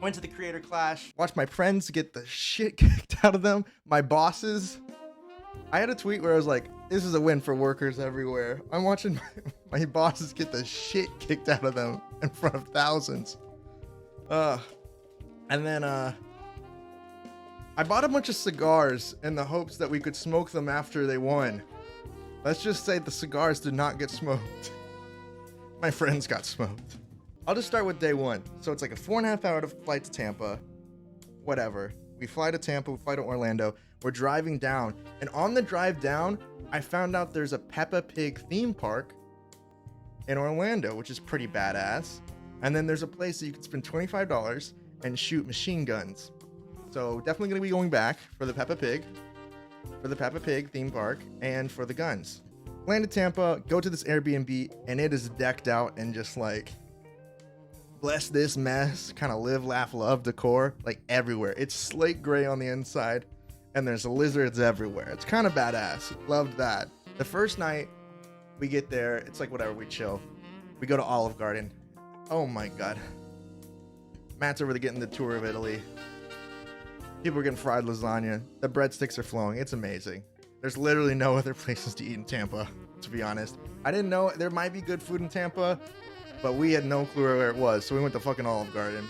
Went to the Creator Clash. Watched my friends get the shit kicked out of them. My bosses. I had a tweet where I was like, this is a win for workers everywhere. I'm watching my bosses get the shit kicked out of them in front of thousands. And then I bought a bunch of cigars in the hopes that we could smoke them after they won. Let's just say the cigars did not get smoked. My friends got smoked. I'll just start with day one. So it's like a 4.5 hour flight to Tampa. Whatever. We fly to Tampa, we fly to Orlando. We're driving down. And on the drive down, I found out there's a Peppa Pig theme park in Orlando, which is pretty badass. And then there's a place that you can spend $25 and shoot machine guns. So definitely gonna be going back for the Peppa Pig theme park, and for the guns. Land in Tampa, go to this Airbnb, and it is decked out and just like, bless this mess, kind of live, laugh, love decor, like everywhere. It's slate gray on the inside, and there's lizards everywhere. It's kind of badass. Loved that. The first night we get there, it's like whatever, we chill. We go to Olive Garden. Oh my God. Matt's over there getting the tour of Italy. People are getting fried lasagna. The breadsticks are flowing. It's amazing. There's literally no other places to eat in Tampa, to be honest. I didn't know there might be good food in Tampa, but we had no clue where it was, so we went to fucking Olive Garden.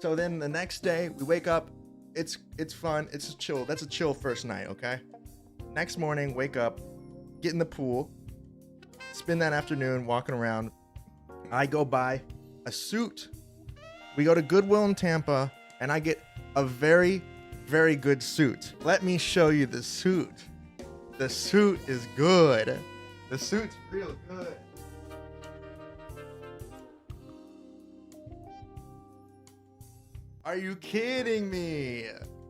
So then the next day, we wake up. It's fun. It's a chill. That's a chill first night, okay? Next morning, wake up, get in the pool, spend that afternoon walking around. I go buy a suit. We go to Goodwill in Tampa, and I get a very, very good suit. Let me show you the suit. The suit is good. The suit's real good. Are you kidding me?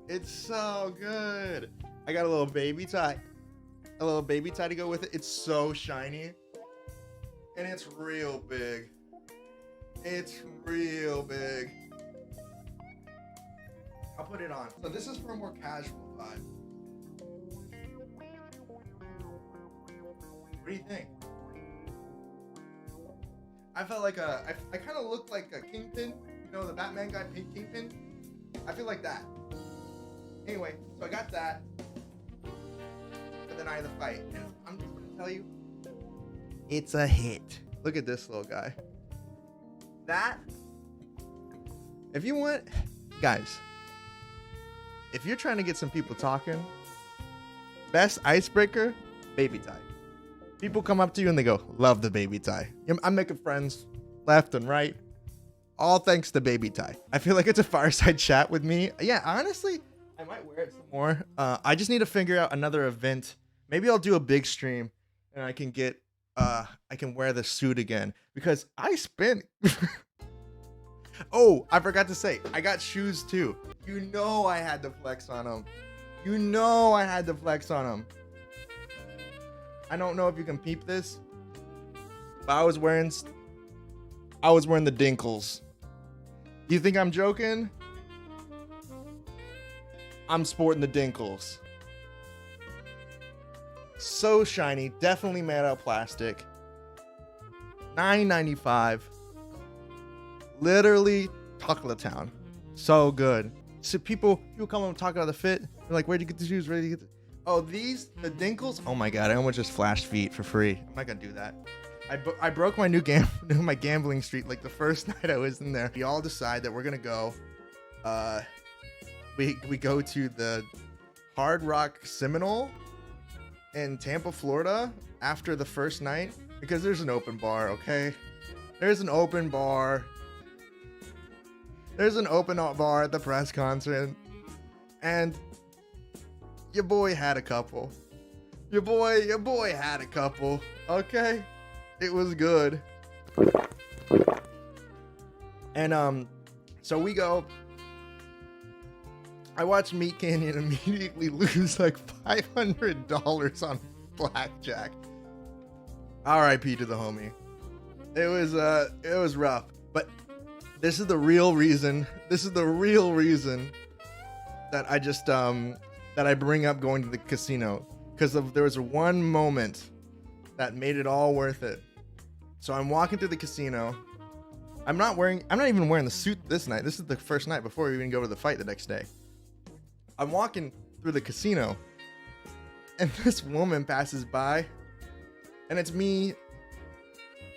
It's so good. I got a little baby tie. A little baby tie to go with it. It's so shiny. And it's real big. It's real big. I'll put it on. So this is for a more casual vibe. What do you think? I felt like I kind of looked like a Kingpin. You know, the Batman guy, Kingpin? I feel like that. Anyway, so I got that for the night of the fight. And I'm just going to tell you, it's a hit. Look at this little guy. That, if you want, guys, if you're trying to get some people talking, best icebreaker, baby tie. People come up to you and they go, love the baby tie. I'm making friends left and right. All thanks to baby tie. I feel like it's a fireside chat with me. Yeah, honestly, I might wear it some more. I just need to figure out another event. Maybe I'll do a big stream and I can get, I can wear the suit again because I spent. Oh, I forgot to say, I got shoes too. You know I had to flex on them. You know I had to flex on them. I don't know if you can peep this, but I was wearing the Dinkles. You think I'm joking? I'm sporting the Dinkles. So shiny, definitely made out of plastic. $9.95. Literally Tuckla Town. So good. So people come and talk about the fit. They're like, where'd you get the shoes? Where'd you get the... Oh, the Dinkles? Oh my God, I almost just flashed feet for free. I'm not gonna do that. I broke my my gambling streak like the first night I was in there. We all decide that we're gonna go. We go to the Hard Rock Seminole in Tampa, Florida after the first night because there's an open bar, okay? There's an open bar. There's an open bar at the press concert, and your boy had a couple. Your boy had a couple, okay? It was good. And so we go. I watched Meat Canyon immediately lose like $500 on blackjack. R.I.P. to the homie. It was rough, but this is the real reason. This is the real reason that I just that I bring up going to the casino, because there was one moment that made it all worth it. So I'm walking through the casino, I'm not even wearing the suit this night. This is the first night before we even go to the fight the next day. I'm walking through the casino and this woman passes by and it's me,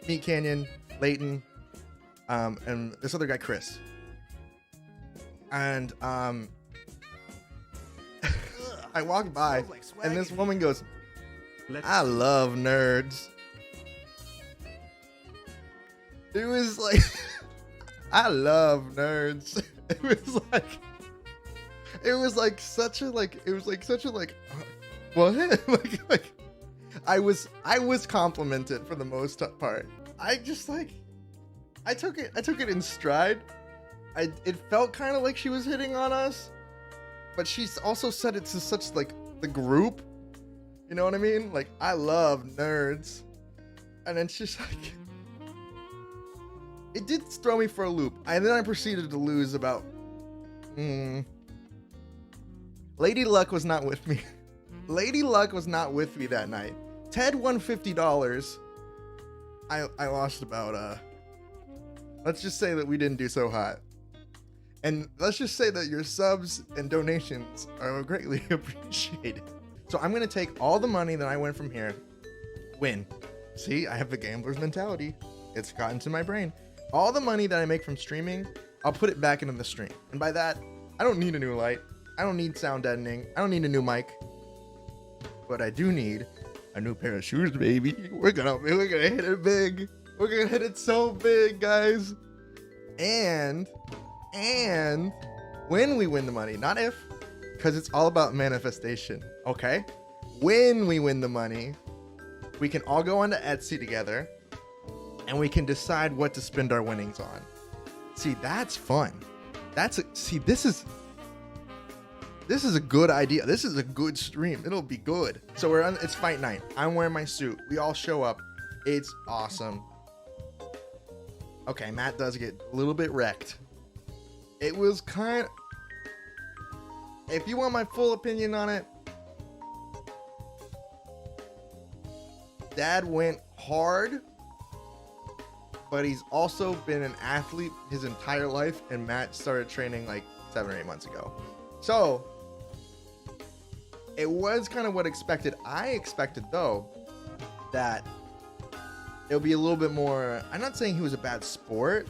Meat Canyon, Leighton, and this other guy, Chris. And I walk by and this woman goes, I love nerds. It was like, I love nerds. It was like such a what? I was complimented for the most part. I just I took it in stride. It felt kind of like she was hitting on us, but she also said it to such like the group. You know what I mean? Like, I love nerds. And then she's like, it did throw me for a loop. And then I proceeded to lose about, Lady Luck was not with me. Lady Luck was not with me that night. Ted won $50. I lost about, let's just say that we didn't do so hot. And let's just say that your subs and donations are greatly appreciated. So I'm going to take all the money that I win from here, win. See, I have the gambler's mentality. It's gotten to my brain. All the money that I make from streaming, I'll put it back into the stream. And by that, I don't need a new light. I don't need sound deadening. I don't need a new mic. But I do need a new pair of shoes, baby. We're gonna hit it big. We're gonna hit it so big, guys. And when we win the money, not if, because it's all about manifestation, okay? When we win the money, we can all go onto Etsy together and we can decide what to spend our winnings on. See, that's fun. This is a good idea. This is a good stream. It'll be good. So it's fight night. I'm wearing my suit. We all show up. It's awesome. Okay, Matt does get a little bit wrecked. It was if you want my full opinion on it, Dad went hard, but he's also been an athlete his entire life, and Matt started training like 7 or 8 months ago. So it was kind of what expected. I expected, though, that it would be a little bit more, I'm not saying he was a bad sport,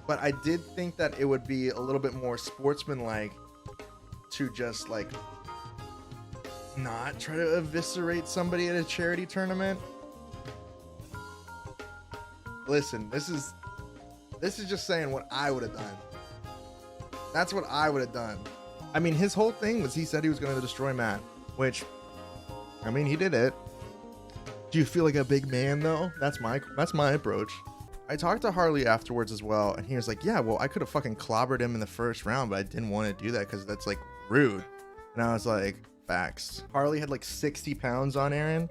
but I did think that it would be a little bit more sportsmanlike to just like not try to eviscerate somebody at a charity tournament. Listen, this is just saying what I would have done. That's what I would have done. I mean, his whole thing was he said he was going to destroy Matt, which, I mean, he did it. Do you feel like a big man though? That's my approach. I talked to Harley afterwards as well, and he was like, yeah, well, I could have fucking clobbered him in the first round, but I didn't want to do that because that's like rude. And I was like, facts. Harley had like 60 pounds on Aaron.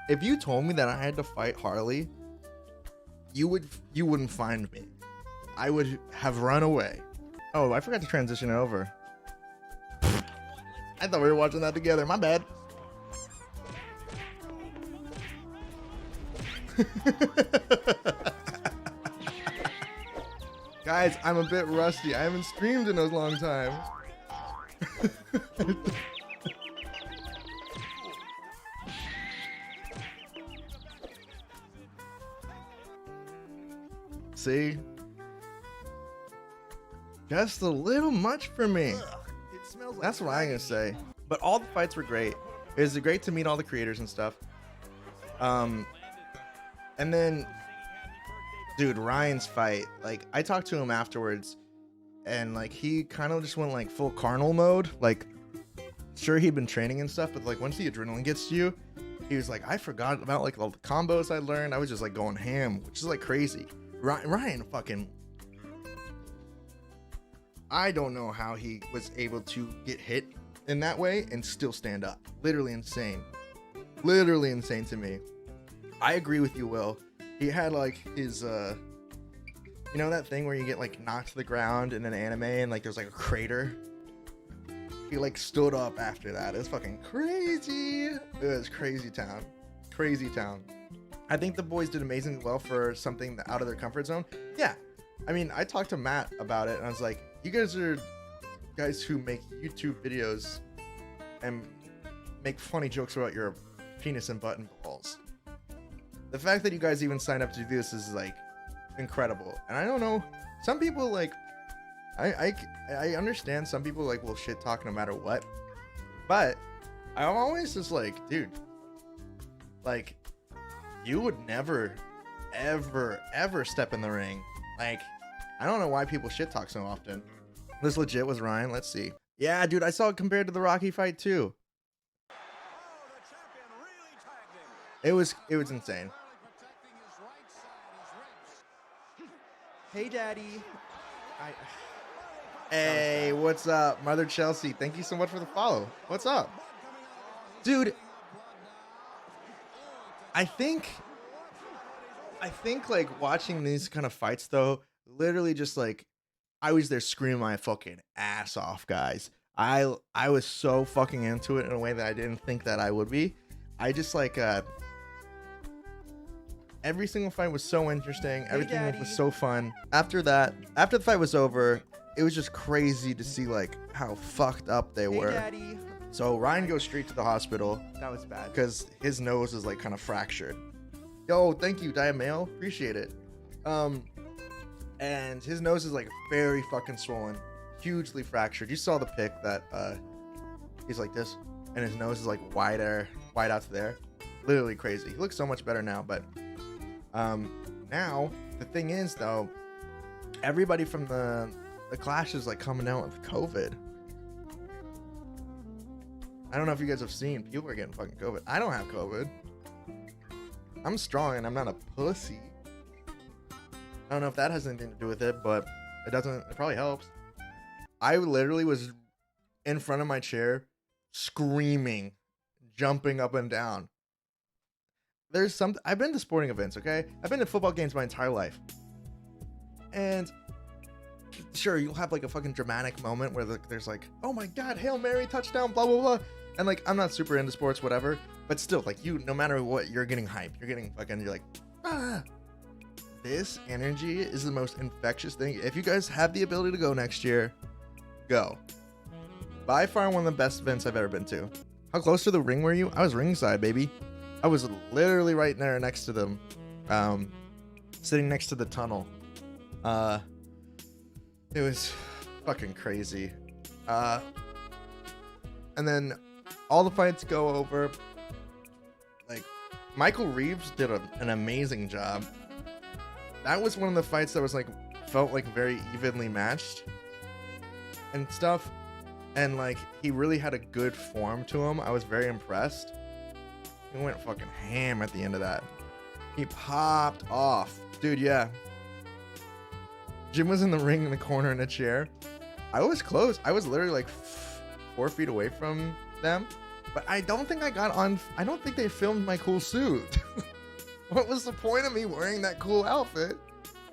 If you told me that I had to fight Harley, you wouldn't find me. I would have run away. Oh, I forgot to transition over. I thought we were watching that together. My bad. Guys, I'm a bit rusty. I haven't streamed in a long time. See? Just a little much for me. That's what I'm gonna say. But all the fights were great. It was great to meet all the creators and stuff. And then, dude, Ryan's fight, like, I talked to him afterwards, and, like, he kind of just went, like, full carnal mode. Like, sure, he'd been training and stuff, but, like, once the adrenaline gets to you, he was like, I forgot about, like, all the combos I learned. I was just, like, going ham, which is, like, crazy. Ryan fucking... I don't know how he was able to get hit in that way and still stand up. Literally insane. Literally insane to me. I agree with you, Will. He had like his you know that thing where you get like knocked to the ground in an anime and like there's like a crater? He like stood up after that. It was fucking crazy. It was crazy town. Crazy town. I think the boys did amazingly well for something out of their comfort zone. Yeah. I mean, I talked to Matt about it and I was like, you guys are guys who make YouTube videos and make funny jokes about your penis and button balls. The fact that you guys even signed up to do this is like incredible. And I don't know, some people like, I understand some people like will shit talk no matter what, but I'm always just like, dude, like, you would never, ever step in the ring. Like, I don't know why people shit talk so often. This legit was Ryan. Let's see. Yeah, dude, I saw it compared to the Rocky fight too. It was insane. Hey, Daddy. Hey, what's up, Mother Chelsea? Thank you so much for the follow. What's up? Dude, I think like watching these kind of fights though, literally just like I was there screaming my fucking ass off, guys. I was so fucking into it in a way that I didn't think that I would be. I just like every single fight was so interesting. Everything was so fun. After the fight was over, it was just crazy to see like how fucked up they were. Daddy. So Ryan goes straight to the hospital. That was bad. Because his nose is like kind of fractured. Yo, thank you, Diamail. Appreciate it. And his nose is like very fucking swollen, hugely fractured. You saw the pic that he's like this, and his nose is like wide out to there. Literally crazy. He looks so much better now, but now the thing is though, everybody from the Clash is like coming out with COVID. I don't know if you guys have seen, people are getting fucking COVID. I don't have COVID. I'm strong and I'm not a pussy. I don't know if that has anything to do with it, but it probably helps. I literally was in front of my chair screaming, jumping up and down. I've been to sporting events, okay? I've been to football games my entire life. And sure, you'll have like a fucking dramatic moment where there's like, oh my God, Hail Mary, touchdown, blah, blah, blah. And like, I'm not super into sports, whatever, but still, like, no matter what, you're getting hyped. You're like, ah. This energy is the most infectious thing. If you guys have the ability to go next year, go. By far one of the best events I've ever been to. How close to the ring were you? I was ringside, baby. I was literally right there next to them, sitting next to the tunnel. It was fucking crazy. And then all the fights go over. Like, Michael Reeves did an amazing job. That was one of the fights that was like, felt like very evenly matched and stuff. And like, he really had a good form to him. I was very impressed. He went fucking ham at the end of that. He popped off. Dude, yeah. Jim was in the ring in the corner in a chair. I was close. I was literally like 4 feet away from them. But I don't think I don't think they filmed my cool suit. What was the point of me wearing that cool outfit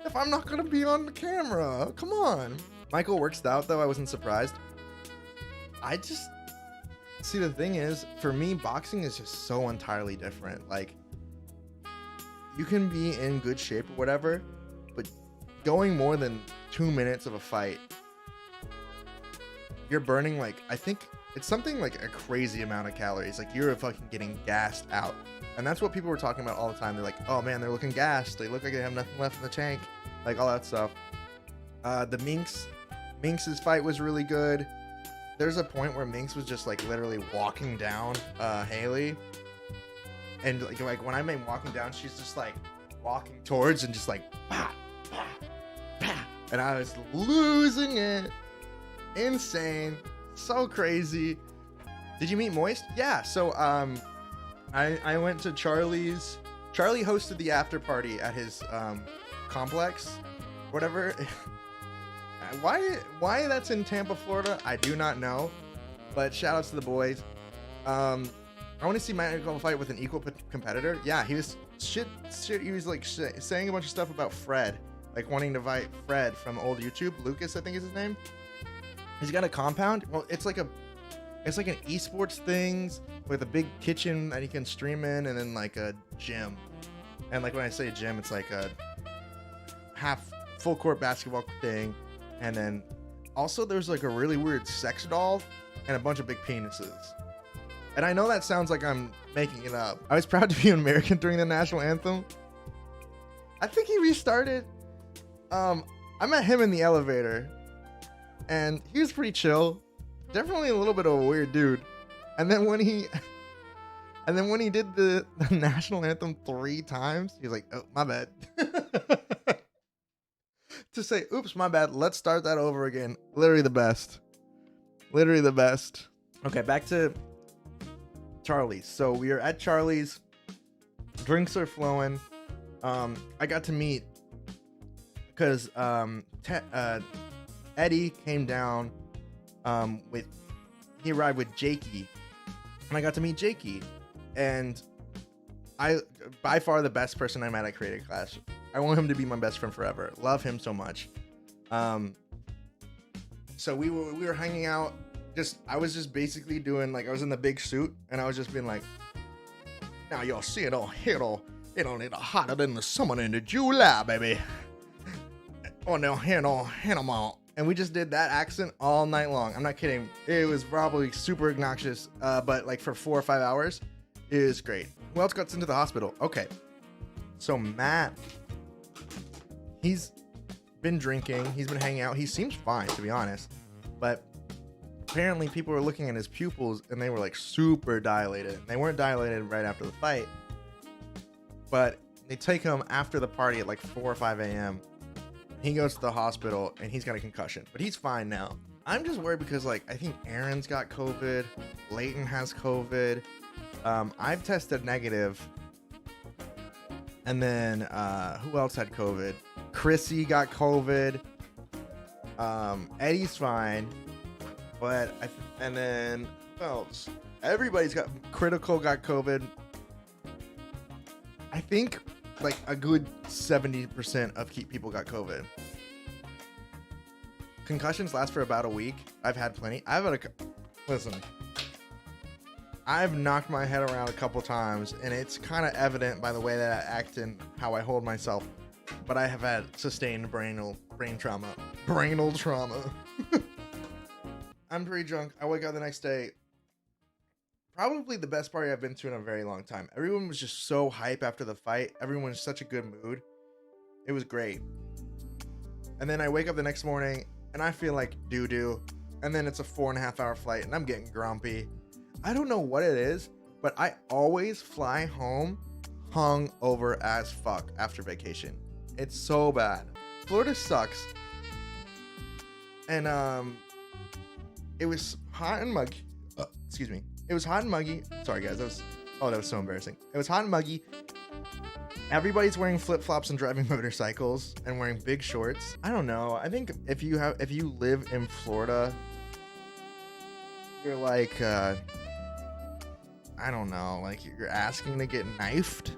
if I'm not gonna be on the camera? Come on. Michael works out though. I wasn't surprised. See, the thing is, for me, boxing is just so entirely different. Like, you can be in good shape or whatever, but going more than 2 minutes of a fight, you're burning like, I think it's something like a crazy amount of calories. Like, you're fucking getting gassed out. And that's what people were talking about all the time. They're like, oh man, they're looking gassed. They look like they have nothing left in the tank. Like, all that stuff. The Minx's fight was really good. There's a point where Minx was just like literally walking down Haley. And like when I mean walking down, she's just like walking towards and just like, bah, bah, bah. And I was losing it. Insane. So crazy. Did you meet Moist? Yeah. So I went to Charlie's. Charlie hosted the after party at his complex, whatever. Why that's in Tampa, Florida, I do not know. But shout outs to the boys. I want to see Michael fight with an equal competitor. Yeah, he was shit. He was like saying a bunch of stuff about Fred, like wanting to fight Fred from old YouTube. Lucas, I think is his name. He's got a compound. Well, it's like an esports things with a big kitchen that he can stream in, and then like a gym. And like when I say gym, it's like a half full court basketball thing. And then also there's like a really weird sex doll and a bunch of big penises. And I know that sounds like I'm making it up. I was proud to be an American during the national anthem. I think he restarted. I met him in the elevator and he was pretty chill. Definitely a little bit of a weird dude. And then when he did the national anthem 3 times, he was like, oh, my bad. To say, oops, my bad. Let's start that over again. Literally the best. Literally the best. Okay, back to Charlie's. So we are at Charlie's. Drinks are flowing. I got to meet because Eddie came down he arrived with Jakey, and I got to meet Jakey, and I by far the best person I met at creative class. I want him to be my best friend forever. Love him so much. So we were hanging out. I was just basically doing like I was in the big suit, and I was just being like, now you'll see it'll need hotter than the summer in the July, baby. Oh no, Hannah. And we just did that accent all night long. I'm not kidding. It was probably super obnoxious, but like for 4 or 5 hours, it was great. Who else got sent to the hospital? Okay, so Matt, he's been drinking. He's been hanging out. He seems fine, to be honest, but apparently people were looking at his pupils and they were like super dilated. They weren't dilated right after the fight, but they take him after the party at like 4 or 5 a.m. He goes to the hospital and he's got a concussion, but he's fine now. I'm just worried because like I think Aaron's got COVID, Leighton has COVID. I've tested negative, and then who else had COVID? Chrissy got COVID. Eddie's fine, but and then who else? Everybody's got Critical got COVID. I think like a good 70% of people got COVID. Concussions last for about a week. I've had plenty. Listen, I've knocked my head around a couple times, and it's kind of evident by the way that I act and how I hold myself. But I have had sustained brain trauma. Brainal trauma. I'm pretty drunk. I wake up the next day. Probably the best party I've been to in a very long time. Everyone was just so hype after the fight. Everyone was in such a good mood. It was great. And then I wake up the next morning and I feel like doo-doo. And then it's a 4.5 hour flight and I'm getting grumpy. I don't know what it is, but I always fly home hung over as fuck after vacation. It's so bad. Florida sucks. And it was hot and muggy. Excuse me. It was hot and muggy. Sorry guys, that was so embarrassing. It was hot and muggy. Everybody's wearing flip-flops and driving motorcycles and wearing big shorts. I don't know. I think if you live in Florida, you're like I don't know, like you're asking to get knifed.